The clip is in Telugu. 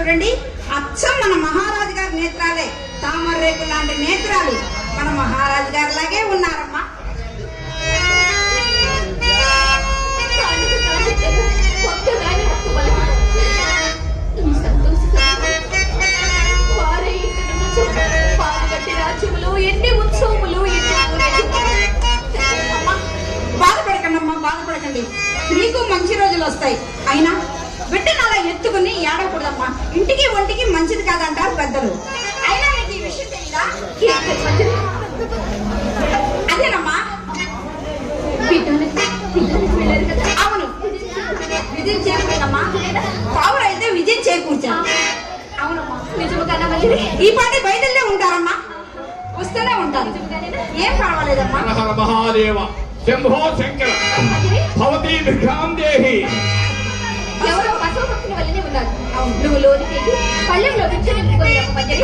చూడండి, అచ్చం మన మహారాజు గారి నేత్రాలే. తామర రేకు లాంటి నేత్రాలు మన మహారాజు గారి లాగే ఉన్నారమ్మా. ఎన్ని ఉత్సవములు, బాధపడకండమ్మా, బాధపడకండి. మీకు మంచి రోజులు వస్తాయి. అయినా బిడ్డను అలా ఎత్తుకుని ఏడవకూడదమ్మా. ఇంటికి ఒంటికి మంచిది కాదంటారు పెద్దలు. అయినా నీకు ఈ విషయం తెలీదా? అదేనమ్మా. అవును, విజయం చేకూర్చమ్మా. పావులు అయితే విజయం చేకూర్చాను. అవునమ్మా, నిజముగానే మంచిది. ఈ పాటి బయటలే ఉంటారమ్మా, వస్తూనే ఉంటారు. ఏం పర్వాలేదమ్మా. మహాదేవ శంభో శంకర భవతి భిక్షాం దేహి. ఎవరో బసవ భక్తుని వల్లనే ఉన్నారు. నువ్వు లోనికి పళ్ళెంలో భిక్ష నింపుకొని మంజరి.